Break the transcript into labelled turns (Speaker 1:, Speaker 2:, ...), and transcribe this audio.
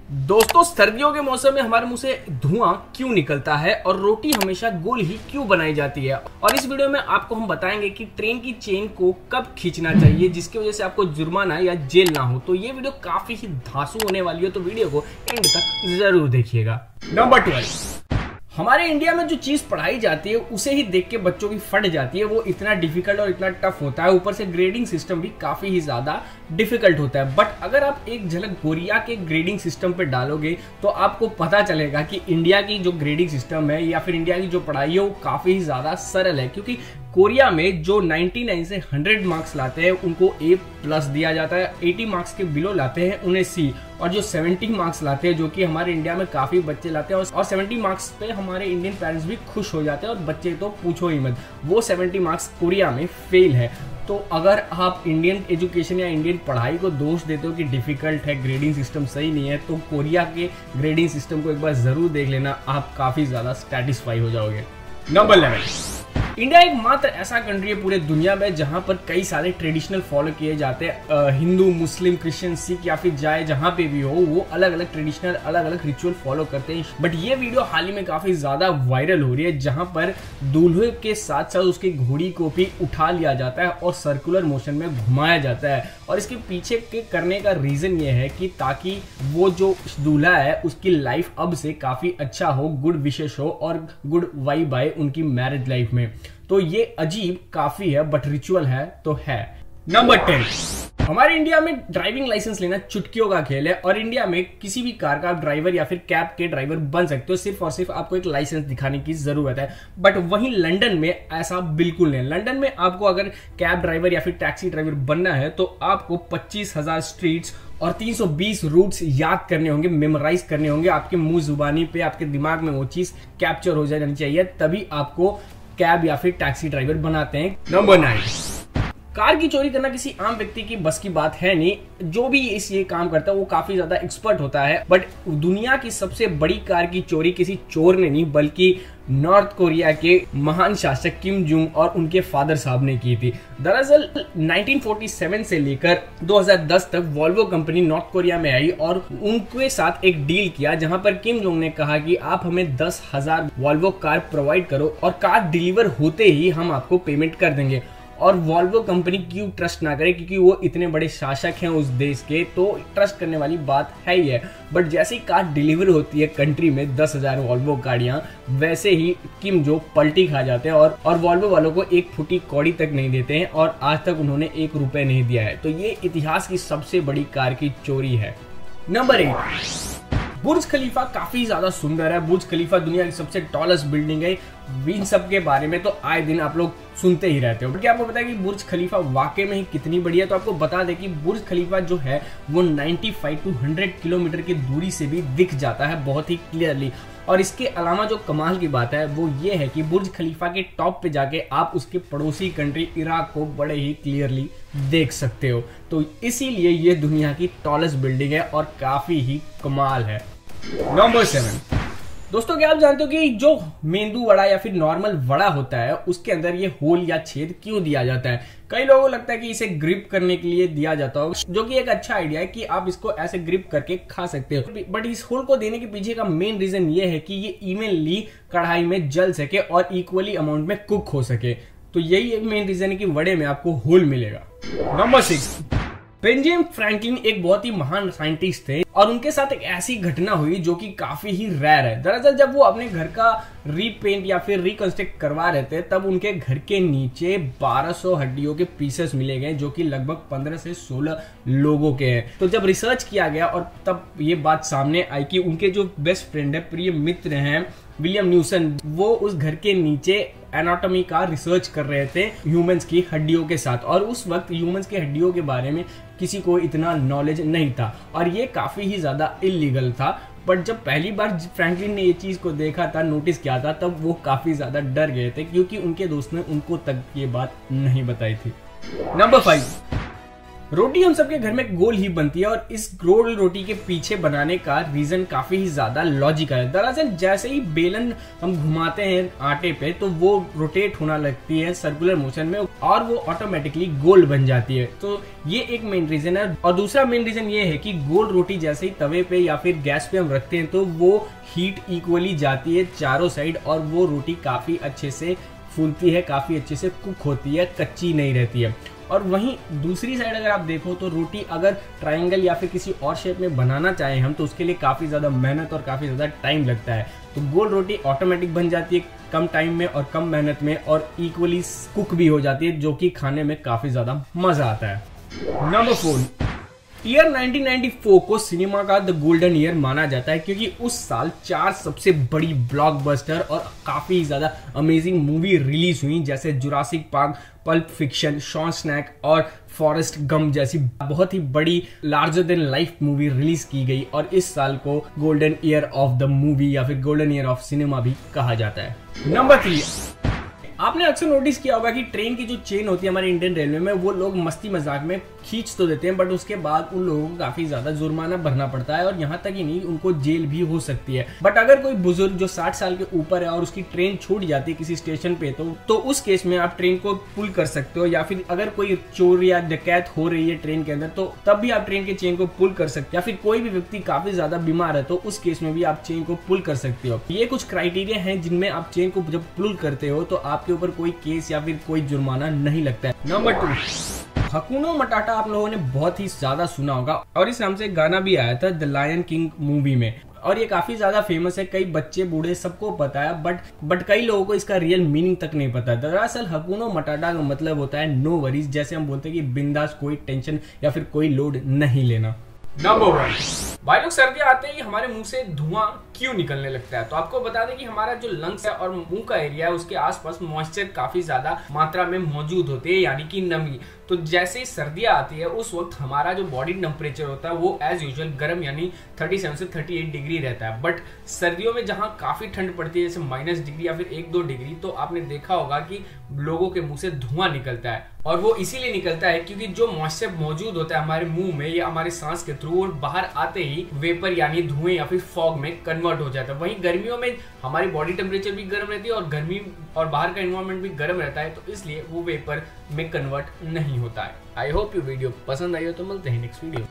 Speaker 1: दोस्तों, सर्दियों के मौसम में हमारे मुंह से धुआं क्यों निकलता है और रोटी हमेशा गोल ही क्यों बनाई जाती है। और इस वीडियो में आपको हम बताएंगे कि ट्रेन की चेन को कब खींचना चाहिए जिसकी वजह से आपको जुर्माना या जेल ना हो। तो ये वीडियो काफी ही धांसू होने वाली है, तो वीडियो को एंड तक जरूर देखिएगा। नंबर 12, हमारे इंडिया में जो चीज पढ़ाई जाती है उसे ही देख के बच्चों की फट जाती है। वो इतना डिफिकल्ट और इतना टफ होता है, ऊपर से ग्रेडिंग सिस्टम भी काफी ही ज्यादा डिफिकल्ट होता है। बट अगर आप एक झलक कोरिया के ग्रेडिंग सिस्टम पे डालोगे तो आपको पता चलेगा कि इंडिया की जो ग्रेडिंग सिस्टम है या फिर इंडिया की जो पढ़ाई है वो काफी ही ज्यादा सरल है। क्योंकि कोरिया में जो 99 से 100 मार्क्स लाते हैं उनको A+ दिया जाता है, 80 मार्क्स के बिलो लाते हैं उन्हें C, और जो 70 मार्क्स लाते हैं जो कि हमारे इंडिया में काफी बच्चे लाते हैं और 70 मार्क्स पे हमारे इंडियन पेरेंट्स भी खुश हो जाते हैं और बच्चे तो पूछो ही मत, वो 70 मार्क्स कोरिया में फेल है। तो अगर आप इंडियन एजुकेशन या इंडियन पढ़ाई को दोष देते हो कि डिफिकल्ट है, ग्रेडिंग सिस्टम सही नहीं है, तो कोरिया के ग्रेडिंग सिस्टम को एक बार जरूर देख लेना, आप काफी ज्यादा सेटिस्फाई हो जाओगे। नंबर 11, इंडिया एक मात्र ऐसा कंट्री है पूरे दुनिया में जहां पर कई सारे ट्रेडिशनल फॉलो किए जाते हैं। हिंदू, मुस्लिम, क्रिश्चियन, सिख या फिर जाए जहां पे भी हो, वो अलग अलग ट्रेडिशनल अलग अलग रिचुअल फॉलो करते हैं। बट ये वीडियो हाल ही में काफी ज्यादा वायरल हो रही है जहां पर दूल्हे के साथ साथ उसकी घोड़ी को भी उठा लिया जाता है और सर्कुलर मोशन में घुमाया जाता है। और इसके पीछे के करने का रीजन ये है कि ताकि वो जो दूल्हा है उसकी लाइफ अब से काफी अच्छा हो, गुड विशेष हो और गुड वाइब आए उनकी मैरिज लाइफ में। तो ये अजीब काफी है बट रिचुअल है तो है। नंबर 10, हमारे इंडिया में ड्राइविंग लाइसेंस लेना चुटकियों का खेल है और इंडिया में किसी भी कार का ड्राइवर या फिर कैब के ड्राइवर बन सकते हो, सिर्फ और सिर्फ आपको एक लाइसेंस दिखाने की जरूरत है। बट वहीं लंदन में ऐसा बिल्कुल नहीं। लंदन में आपको अगर कैब ड्राइवर या फिर टैक्सी ड्राइवर बनना है तो आपको 25,000 स्ट्रीट्स और 320 रूट्स याद करने होंगे, मेमोराइज करने होंगे। आपके मुंह जुबानी पे, आपके दिमाग में वो चीज कैप्चर हो जानी चाहिए, तभी आपको कैब या फिर टैक्सी ड्राइवर बनाते हैं। नंबर 9, कार की चोरी करना किसी आम व्यक्ति की बस की बात है नहीं। जो भी ये काम करता है वो काफी ज्यादा एक्सपर्ट होता है। बट दुनिया की सबसे बड़ी कार की चोरी किसी चोर ने नहीं बल्कि नॉर्थ कोरिया के महान शासक किम जोंग और उनके फादर साहब ने की थी। दरअसल 1947 से लेकर 2010 तक वॉल्वो कंपनी नॉर्थ कोरिया में आई और उनके साथ एक डील किया जहां पर किम जोंग ने कहा कि आप हमें 10,000 वॉल्वो कार प्रोवाइड करो और कार डिलीवर होते ही हम आपको पेमेंट कर देंगे। और वॉल्वो कंपनी क्यों ट्रस्ट ना करे, क्योंकि वो इतने बड़े शासक हैं उस देश के, तो ट्रस्ट करने वाली बात है ही है। बट जैसे ही कार डिलीवर होती है कंट्री में 10,000 वॉल्वो गाड़ियां, वैसे ही किम जो पलटी खा जाते हैं और वॉल्वो वालों को एक फुटी कौड़ी तक नहीं देते हैं और आज तक उन्होंने 1 रुपए नहीं दिया है। तो ये इतिहास की सबसे बड़ी कार की चोरी है। नंबर 8, बुर्ज खलीफा काफी ज्यादा सुंदर है। बुर्ज खलीफा दुनिया की सबसे टॉलेस्ट बिल्डिंग है। इन सब के बारे में तो आए दिन आप लोग सुनते ही रहते हो। क्या आपको पता है कि बुर्ज खलीफा वाकई में ही कितनी बड़ी है? तो आपको बता दें कि बुर्ज खलीफा जो है वो 95 to 100 किलोमीटर की दूरी से भी दिख जाता है बहुत ही क्लियरली। और इसके अलावा जो कमाल की बात है वो ये है कि बुर्ज खलीफा के टॉप पे जाके आप उसके पड़ोसी कंट्री इराक को बड़े ही क्लियरली देख सकते हो। तो इसीलिए ये दुनिया की टॉलेस्ट बिल्डिंग है और काफी ही कमाल है। नंबर 7, दोस्तों क्या आप जानते हो कि जो मेंदू वड़ा या फिर नॉर्मल वड़ा होता है उसके अंदर ये होल या छेद क्यों दिया जाता है? कई लोगों को लगता है कि इसे ग्रिप करने के लिए दिया जाता हो, जो कि एक अच्छा आइडिया है कि आप इसको ऐसे ग्रिप करके खा सकते हो। बट इस होल को देने के पीछे का मेन रीजन ये है कि ये इवनली कढ़ाई में जल सके और इक्वली अमाउंट में कुक हो सके। तो यही एक मेन रीजन है कि वड़े में आपको होल मिलेगा। नंबर 6, बेंजामिन फ्रैंकलिन एक बहुत ही महान साइंटिस्ट थे और उनके साथ एक ऐसी घटना हुई जो कि काफी ही रेयर है। दरअसल जब वो अपने घर का रीपेंट या फिर रिकंस्ट्रक्ट करवा रहे थे तब उनके घर के नीचे 1200 हड्डियों के पीसेस मिले गए जो कि लगभग 15 से 16 लोगों के हैं। तो जब रिसर्च किया गया और तब ये बात सामने आई कि उनके जो बेस्ट फ्रेंड है, प्रिय मित्र हैं विलियम न्यूसन, वो उस घर के नीचे एनाटॉमी का रिसर्च कर रहे थे ह्यूमंस की हड्डियों के साथ। और उस वक्त ह्यूमंस की हड्डियों के बारे में किसी को इतना नॉलेज नहीं था और ये काफी ही ज्यादा इलीगल था। बट जब पहली बार फ्रैंकलिन ने ये चीज को देखा था, नोटिस किया था, तब वो काफी ज्यादा डर गए थे क्योंकि उनके दोस्त ने उनको तक ये बात नहीं बताई थी। नंबर 5, रोटी हम सबके घर में गोल ही बनती है और इस गोल रोटी के पीछे बनाने का रीजन काफी ही ज्यादा लॉजिकल है। दरअसल जैसे ही बेलन हम घुमाते हैं आटे पे तो वो रोटेट होना लगती है सर्कुलर मोशन में और वो ऑटोमेटिकली गोल बन जाती है। तो ये एक मेन रीजन है। और दूसरा मेन रीजन ये है कि गोल रोटी जैसे ही तवे पे या फिर गैस पे हम रखते हैं तो वो हीट इक्वली जाती है चारों साइड और वो रोटी काफी अच्छे से फूलती है, काफी अच्छे से कुक होती है, कच्ची नहीं रहती है। और वहीं दूसरी साइड अगर आप देखो तो रोटी अगर ट्रायंगल या फिर किसी और शेप में बनाना चाहें हम तो उसके लिए काफ़ी ज़्यादा मेहनत और काफ़ी ज़्यादा टाइम लगता है। तो गोल रोटी ऑटोमेटिक बन जाती है कम टाइम में और कम मेहनत में और इक्वली कुक भी हो जाती है, जो कि खाने में काफ़ी ज़्यादा मज़ा आता है। नंबर 4, ईयर 1994 को सिनेमा का द गोल्डन ईयर माना जाता है क्योंकि उस साल 4 सबसे बड़ी ब्लॉकबस्टर और काफी ज्यादा अमेजिंग मूवी रिलीज हुई, जैसे Jurassic park, pulp fiction, Shawshank और फॉरेस्ट गम जैसी बहुत ही बड़ी larger than life movie release की गई। और इस साल को golden year of the movie या फिर गोल्डन ईयर ऑफ सिनेमा भी कहा जाता है। नंबर 3, आपने अक्सर नोटिस किया होगा कि ट्रेन की जो चेन होती है हमारे इंडियन रेलवे में वो लोग मस्ती मजाक में खींच तो देते हैं बट उसके बाद उन लोगों को काफी ज्यादा जुर्माना भरना पड़ता है और यहाँ तक ही नहीं उनको जेल भी हो सकती है। बट अगर कोई बुजुर्ग जो 60 साल के ऊपर है और उसकी ट्रेन छूट जाती है किसी स्टेशन पे तो उस केस में आप ट्रेन को पुल कर सकते हो, या फिर अगर कोई चोर या डकैत हो रही है ट्रेन के अंदर तो तब भी आप ट्रेन के चेन को पुल कर सकते हो, या फिर कोई भी व्यक्ति काफी ज्यादा बीमार है तो उस केस में भी आप चेन को पुल कर सकते हो। ये कुछ क्राइटेरिया है जिनमें आप चेन को जब पुल करते हो तो आपके ऊपर कोई केस या फिर कोई जुर्माना नहीं लगता है। नंबर 2, हकुनो मटाटा आप लोगों ने बहुत ही ज्यादा सुना होगा और इस नाम से गाना भी आया था द लायन किंग मूवी में और ये काफी ज्यादा फेमस है, कई बच्चे बूढ़े सबको पता है बट कई लोगों को इसका रियल मीनिंग तक नहीं पता। दरअसल हकुनो मटाटा का मतलब होता है नो वरीज, जैसे हम बोलते हैं कि बिंदास, कोई टेंशन या फिर कोई लोड नहीं लेना। नंबर 1, भाई लोग सर्दियां आते ही हमारे मुंह से धुआं क्यों निकलने लगता है? तो आपको बता दें कि हमारा जो लंग्स है और मुंह का एरिया है उसके आसपास मॉइस्चर काफी ज्यादा मात्रा में मौजूद होते हैं, यानी कि नमी। तो जैसे ही सर्दियां आती है उस वक्त हमारा जो बॉडी टेम्परेचर होता है वो एज यूजुअल गर्म यानी 37 से 38 डिग्री रहता है। बट सर्दियों में जहां काफी ठंड पड़ती है जैसे -डिग्री या फिर 1-2 डिग्री, तो आपने देखा होगा कि लोगों के मुंह से धुआं निकलता है और वो इसीलिए निकलता है क्योंकि जो मॉइस्चर मौजूद होता है हमारे मुंह में या हमारे सांस के थ्रू और बाहर आते ही वेपर यानी धुएं या फिर फॉग में कन्वर्ट हो जाता है। वहीं गर्मियों में हमारी बॉडी टेम्परेचर भी गर्म रहती है और गर्मी और बाहर का एनवायरनमेंट भी गर्म रहता है, तो इसलिए वो वेपर में कन्वर्ट नहीं होता है। आई होप यू वीडियो पसंद आई हो, तो मिलते हैं नेक्स्ट वीडियो।